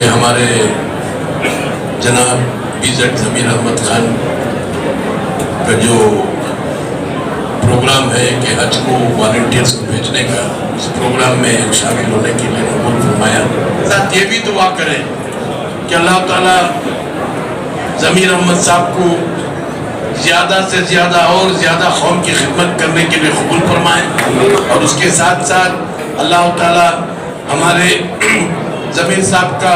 ہمارے جناب BZ ضمیر احمد خان کا جو پروگرام ہے کہ حج کو والنٹیئرس کو بھیجنے کا، اس پروگرام میں شامل ہونے کے لیے قبول فرمایا۔ ساتھ یہ بھی دعا کریں کہ اللہ تعالیٰ ضمیر احمد صاحب کو زیادہ سے زیادہ اور زیادہ قوم کی خدمت کرنے کے لیے قبول فرمائیں، اور اس کے ساتھ ساتھ اللہ تعالیٰ ہمارے ضمیر صاحب کا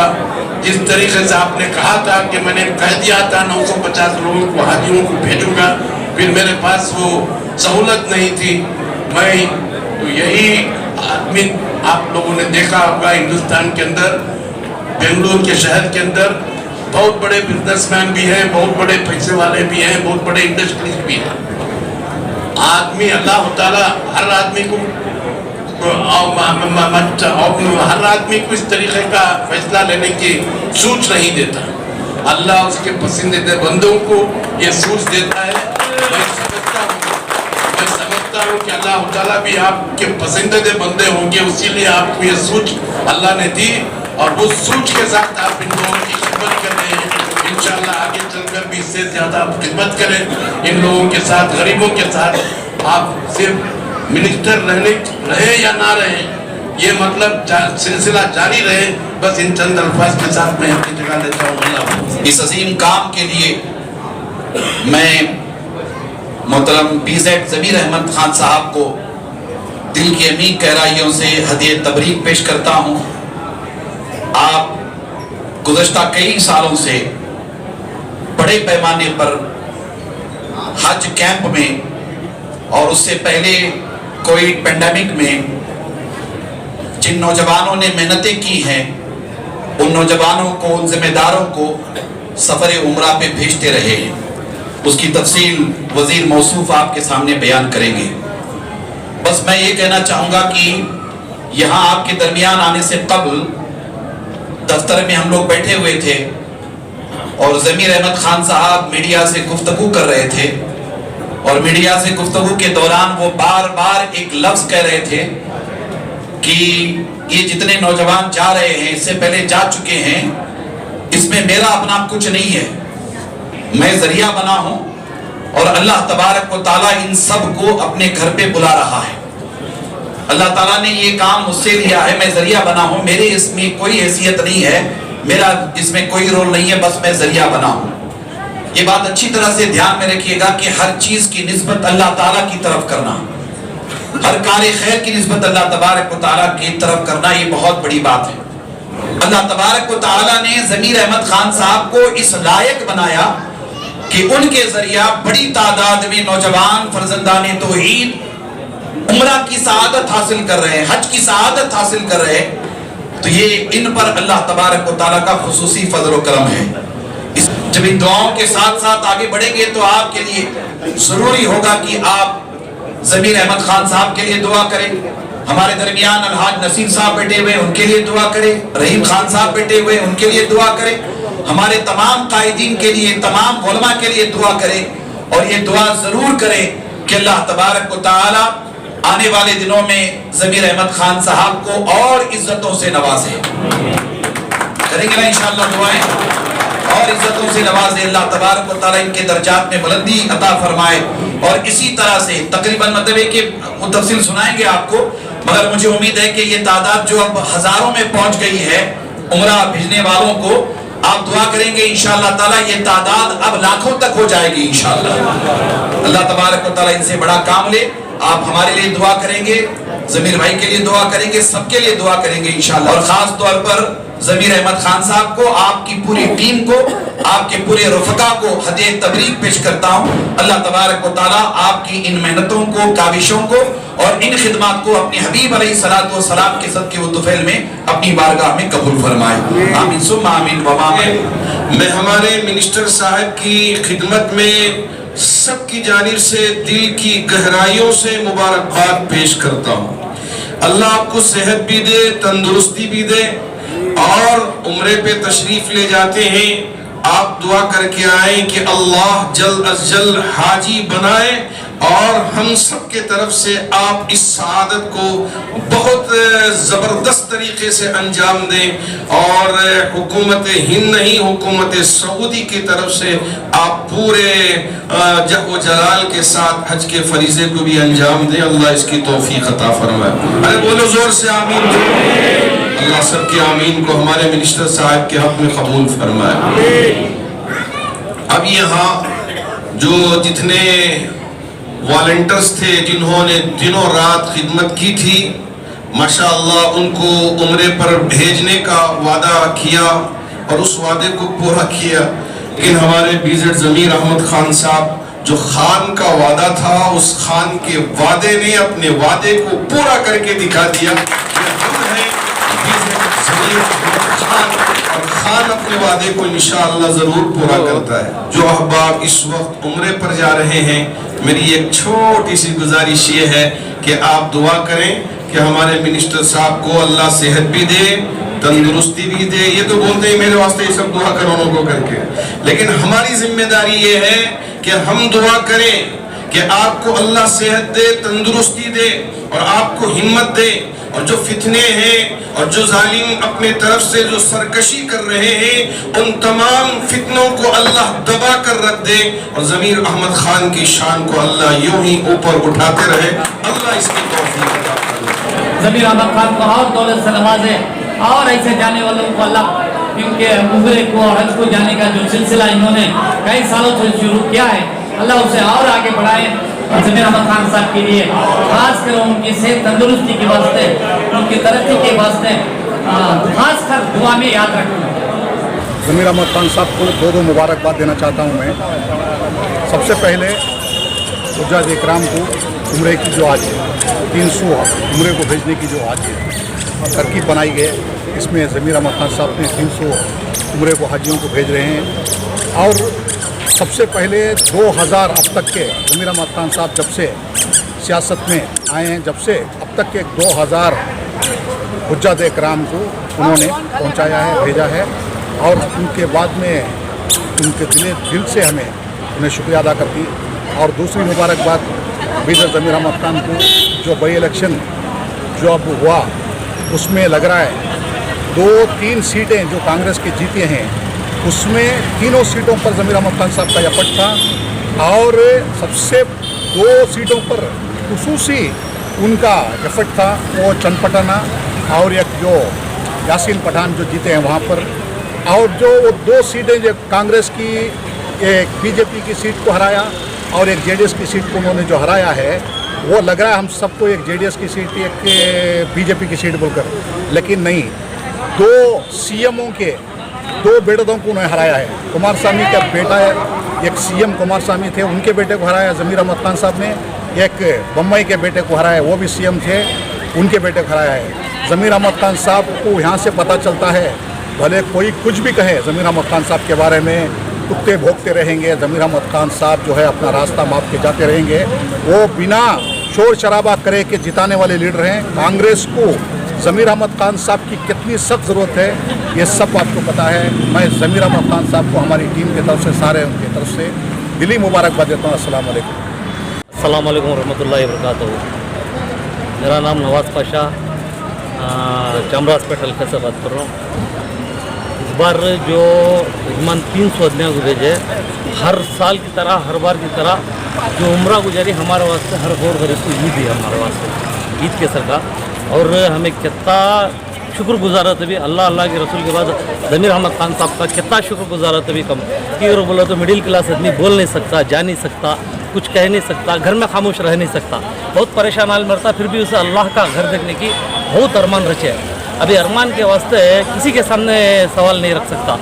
جس طریقے سے آپ نے کہا تھا کہ میں نے کہہ دیا تھا 950 لوگوں کو حاجیوں کو بھیجوں گا، پھر میرے پاس وہ سہولت نہیں تھی، میں تو یہی آدمی آپ لوگوں نے دیکھا ہوگا ہندوستان کے اندر، بنگلور کے شہر کے اندر بہت بڑے بزنس مین بھی ہیں، بہت بڑے پیسے والے بھی ہیں، بہت بڑے انڈسٹریز بھی ہیں۔ آدمی اللہ تعالیٰ ہر آدمی کو اس طریقے کا فیصلہ لینے کی سوچ نہیں دیتا، اللہ اس کے پسندیدہ بندوں کو یہ سوچ دیتا ہے۔ میں سمجھتا ہوں کہ اللہ تعالیٰ بھی آپ کے پسندیدہ بندے ہوں گے، اسی لیے آپ کو یہ سوچ اللہ نے دی، اور وہ سوچ کے ساتھ آپ ان لوگوں کی خدمت کر رہے ہیں۔ انشاءاللہ آگے چل کر بھی اس سے زیادہ آپ خدمت کریں ان لوگوں کے ساتھ، غریبوں کے ساتھ۔ آپ صرف منسٹر رہے یا نہ رہے، یہ مطلب سلسلہ جاری رہے، بس ان چند الفاظ کے ساتھ میں اپنی جگہ لیتا ہوں۔ اللہ اس عظیم کام کے لیے میں محترم BZ ضمیر احمد خان صاحب کو دل کی عمیق گہرائیوں سے ہدیہ تبریک پیش کرتا ہوں۔ آپ گزشتہ کئی سالوں سے بڑے پیمانے پر حج کیمپ میں اور اس سے پہلے کووڈ پینڈیمک میں جن نوجوانوں نے محنتیں کی ہیں، ان نوجوانوں کو، ان ذمہ داروں کو سفر عمرہ پہ بھیجتے رہے ہیں۔ اس کی تفصیل وزیر موصوف آپ کے سامنے بیان کریں گے۔ بس میں یہ کہنا چاہوں گا کہ یہاں آپ کے درمیان آنے سے قبل دفتر میں ہم لوگ بیٹھے ہوئے تھے اور ضمیر احمد خان صاحب میڈیا سے گفتگو کر رہے تھے، اور میڈیا سے گفتگو کے دوران وہ بار بار ایک لفظ کہہ رہے تھے کہ یہ جتنے نوجوان جا رہے ہیں، اس سے پہلے جا چکے ہیں، اس میں میرا اپنا کچھ نہیں ہے، میں ذریعہ بنا ہوں، اور اللہ تبارک و تعالیٰ ان سب کو اپنے گھر پہ بلا رہا ہے۔ اللہ تعالیٰ نے یہ کام مجھ سے لیا ہے، میں ذریعہ بنا ہوں، میرے اس میں کوئی حیثیت نہیں ہے، میرا اس میں کوئی رول نہیں ہے، بس میں ذریعہ بنا ہوں۔ یہ بات اچھی طرح سے دھیان میں رکھیے گا کہ ہر چیز کی نسبت اللہ تعالیٰ کی طرف کرنا، ہر کار خیر کی نسبت اللہ تبارک و تعالیٰ کی طرف کرنا، یہ بہت بڑی بات ہے۔ اللہ تبارک و تعالیٰ نے ضمیر احمد خان صاحب کو اس لائق بنایا کہ ان کے ذریعہ بڑی تعداد میں نوجوان فرزندان توحید عمرہ کی سعادت حاصل کر رہے ہیں، حج کی سعادت حاصل کر رہے ہیں، تو یہ ان پر اللہ تبارک و تعالیٰ کا خصوصی فضل و کرم ہے۔ جب ان دعاؤں کے ساتھ ساتھ آگے بڑھیں گے تو آپ کے لیے ضروری ہوگا کہ آپ ضمیر احمد خان صاحب کے لیے دعا کریں، ہمارے درمیان الحاج نصیر صاحب بیٹھے ہوئے ان کے لیے دعا کریں، رحیم خان صاحب بیٹھے ہوئے ان کے لیے دعا کریں، ہمارے تمام قائدین کے لیے، تمام علماء کے لیے دعا کریں، اور یہ دعا ضرور کریں کہ اللہ تبارک و تعالی آنے والے دنوں میں ضمیر احمد خان صاحب کو اور عزتوں سے نوازے۔ کریں گے نا انشاءاللہ دعائیں؟ اور عزتوں سے نوازے، اللہ تبارک و تعالیٰ ان کے درجات میں بلندی عطا فرمائے۔ اور اسی طرح سے تقریباً مطلب ہے کہ تفصیل سنائیں گے آپ کو، مگر مجھے امید ہے کہ یہ تعداد جو اب ہزاروں میں پہنچ گئی ہے عمرہ بھیجنے والوں کو، آپ دعا کریں گے انشاءاللہ تعالیٰ یہ تعداد اب لاکھوں تک ہو جائے گی انشاءاللہ۔ اللہ تبارک و تعالیٰ ان سے بڑا کام لے۔ آپ ہمارے لیے دعا کریں گے، ضمیر بھائی کے لیے دعا کریں گے، سب کے لیے دعا کریں گے انشاءاللہ، اور خاص طور پر ضمیر احمد خان صاحب کو، آپ کی پوری ٹیم کو، آپ کے پورے رفقا کو ہدیہ تبریک پیش کرتا ہوں۔ اللہ تبارک و تعالیٰ آپ کی ان محنتوں کو، کاوشوں کو اور ان خدمات کو اپنے حبیب علیہ الصلوۃ والسلام کے صدقے و طفیل میں اپنی بارگاہ میں قبول فرمائے۔ آمین ثم آمین و آمین۔ میں ہمارے منسٹر صاحب کی خدمت میں سب کی جانب سے دل کی گہرائیوں سے مبارکباد پیش کرتا ہوں۔ اللہ آپ کو صحت بھی دے، تندرستی بھی دے، اور عمرے پہ تشریف لے جاتے ہیں، آپ دعا کر کے آئیں کہ اللہ جلد از جلد حاجی بنائے اور ہم سب کے طرف سے آپ اس سعادت کو بہت زبردست طریقے سے انجام دیں، اور حکومت ہند نہیں، حکومت سعودی کی طرف سے آپ پورے جہ و جلال کے ساتھ حج کے فریضے کو بھی انجام دیں۔ اللہ اس کی توفیق عطا فرمائے۔ ارے بولو زور سے آمین۔ اللہ سب کے آمین کو ہمارے منسٹر صاحب کے حق میں قبول فرمائے۔ اب یہاں جو جتنے والنٹرز تھے جنہوں نے دنوں رات خدمت کی تھی، ماشاءاللہ ان کو عمرے پر بھیجنے کا وعدہ کیا اور اس وعدے کو پورا کیا، لیکن ہمارے BZ ضمیر احمد خان صاحب جو خان کا وعدہ تھا، اس خان کے وعدے نے اپنے وعدے کو پورا کر کے دکھا دیا کہ ہم ہیں BZ ضمیر احمد خان، اور خان اپنے وعدے کو انشاءاللہ ضرور پورا کرتا ہے۔ جو احباب اس وقت عمرے پر جا رہے ہیں، میری ایک چھوٹی سی گزارش یہ ہے کہ آپ دعا کریں کہ ہمارے منسٹر صاحب کو اللہ صحت بھی دے، تندرستی بھی دے۔ یہ تو بولتے ہیں میرے واسطے یہ سب دعا کروں کو کر کے، لیکن ہماری ذمہ داری یہ ہے کہ ہم دعا کریں کہ آپ کو اللہ صحت دے، تندرستی دے، اور آپ کو ہمت دے، اور جو فتنے ہیں اور جو ظالم اپنے طرف سے جو سرکشی کر رہے ہیں، ان تمام فتنوں کو اللہ دبا کر رکھ دے، اور ضمیر احمد خان کی شان کو اللہ یوں ہی اوپر اٹھاتے رہے۔ اللہ اس کی توفیق عطا فرمائے۔ ضمیر احمد خان کو اور دولت سے نوازے، اور ایسے جانے والوں کو اللہ ان کے عمرے کو اور حج کو جانے کا جو سلسلہ انہوں نے کئی سالوں سے شروع کیا ہے، اللہ اسے اور آگے بڑھائے۔ اور ضمیر احمد خان صاحب کے لیے خاص کر ان کی صحت تندرستی کے واسطے، ان کی ترقی کے واسطے خاص کر دعا میں یاد رکھیں۔ ضمیر احمد خان صاحب کو دو مبارکباد دینا چاہتا ہوں میں۔ سب سے پہلے حجاج اکرام کو عمرے کی جو آج 300 عمرے کو بھیجنے کی جو آج ترکیب بنائی گئی، اس میں ضمیر احمد خان صاحب نے 300 عمرے کو حاجیوں کو بھیج رہے ہیں۔ اور سب سے پہلے 2000 اب تک کے ضمیر احمد خان صاحب جب سے سیاست میں آئے ہیں، جب سے اب تک کے 2000 حجاج اکرام کو انہوں نے پہنچایا ہے، بھیجا ہے، اور ان کے بعد میں ان کے دل سے ہمیں انہیں شکریہ ادا کرتی۔ اور دوسری مبارکباد BZ ضمیر احمد خان کو جو بائی الیکشن جو اب ہوا، اس میں لگ رہا ہے 2-3 سیٹیں جو کانگریس کی جیتے ہیں، اس میں تینوں سیٹوں پر ضمیر احمد خان صاحب کا ایفرٹ تھا، اور سب سے 2 سیٹوں پر خصوصی ان کا ایفرٹ تھا، وہ چند پٹانہ اور ایک جو یاسین پٹھان جو جیتے ہیں وہاں پر۔ اور جو وہ 2 سیٹیں جو کانگریس کی، ایک BJP کی سیٹ کو ہرایا اور ایک JDS کی سیٹ کو انہوں نے جو ہرایا ہے، وہ لگ رہا ہے ہم سب کو ایک JDS کی سیٹ، ایک BJP کی سیٹ بول کر، لیکن نہیں، 2 CMوں کے 2 بیٹوں کو انہوں نے ہرایا ہے۔ کمار سوامی کا بیٹا ہے، ایک CM کمار سوامی تھے، ان کے بیٹے کو ہرایا ضمیر احمد خان صاحب نے، ایک بمبئی کے بیٹے کو ہرایا، وہ بھی CM تھے، ان کے بیٹے کو ہرایا ہے۔ ضمیر احمد خان صاحب کو یہاں سے پتہ چلتا ہے، بھلے کوئی کچھ بھی کہے ضمیر احمد خان صاحب کے بارے میں، کتے بھوکتے رہیں گے، ضمیر احمد خان صاحب جو ہے اپنا راستہ ماپ کے جاتے رہیں گے۔ وہ بنا شور شرابہ کرے کہ جتانے والے لیڈر ہیں۔ کانگریس کو ضمیر احمد خان صاحب کی کتنی سخت ضرورت ہے، یہ سب آپ کو پتہ ہے۔ میں ضمیر احمد خان صاحب کو ہماری ٹیم کی طرف سے، سارے ان کی طرف سے دلی مبارکباد دیتا ہوں۔ السلام علیکم۔ السلام علیکم ورحمۃ اللہ وبرکاتہ۔ میرا نام نواز پاشا، چامراز پیٹ حلقے سے بات کر رہا ہوں۔ اس بار جو ہمان 300 آدمیوں کو بھیجے، ہر سال کی طرح، ہر بار کی طرح جو عمرہ گزاری ہمارے واسطے، ہر غور غریب کو عید ہے ہمارے واسطے، عید کے سر کا، اور ہمیں کتنا شکر گزارت بھی اللہ کے رسول کے بعد ضمیر احمد خان صاحب کا کتنا شکر گزارت بھی کم، کہ بولا تو مڈل کلاس آدمی بول نہیں سکتا، جا نہیں سکتا، کچھ کہہ نہیں سکتا، گھر میں خاموش رہ نہیں سکتا، بہت پریشان حال مرتا، پھر بھی اسے اللہ کا گھر دیکھنے کی بہت ارمان رچے۔ ابھی ارمان کے واسطے کسی کے سامنے سوال نہیں رکھ سکتا۔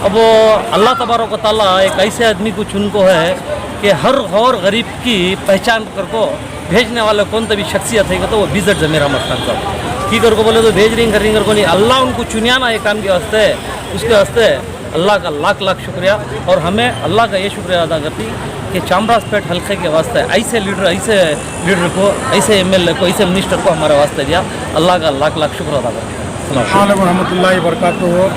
اب اللہ تبارک و تعالیٰ ایک ایسے آدمی کو چن کو ہے کہ ہر غور غریب کی پہچان کر کو بھیجنے والا کون تو بھی شخصیت ہے کہ تو وہ BZ ضمیر احمد خان صاحب کی کر کو بولے تو بھیج رہی کر کو نہیں، اللہ ان کو چنیا نا ایک کام کے واسطے، اس کے واسطے اللہ کا لاکھ شکریہ۔ اور ہمیں اللہ کا یہ شکریہ ادا کرتی کہ چامراز پیٹ حلقے کے واسطے ایسے لیڈر کو، ایسے MLA کو، ایسے منسٹر کو ہمارے واسطے دیا، اللہ کا لاکھ شکر ادا کرتی۔ السلام علیکم ورحمۃ اللہ وبرکاتہ۔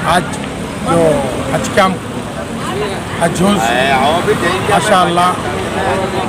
آج جو حج کیمپ، حج ماشاء اللہ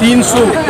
300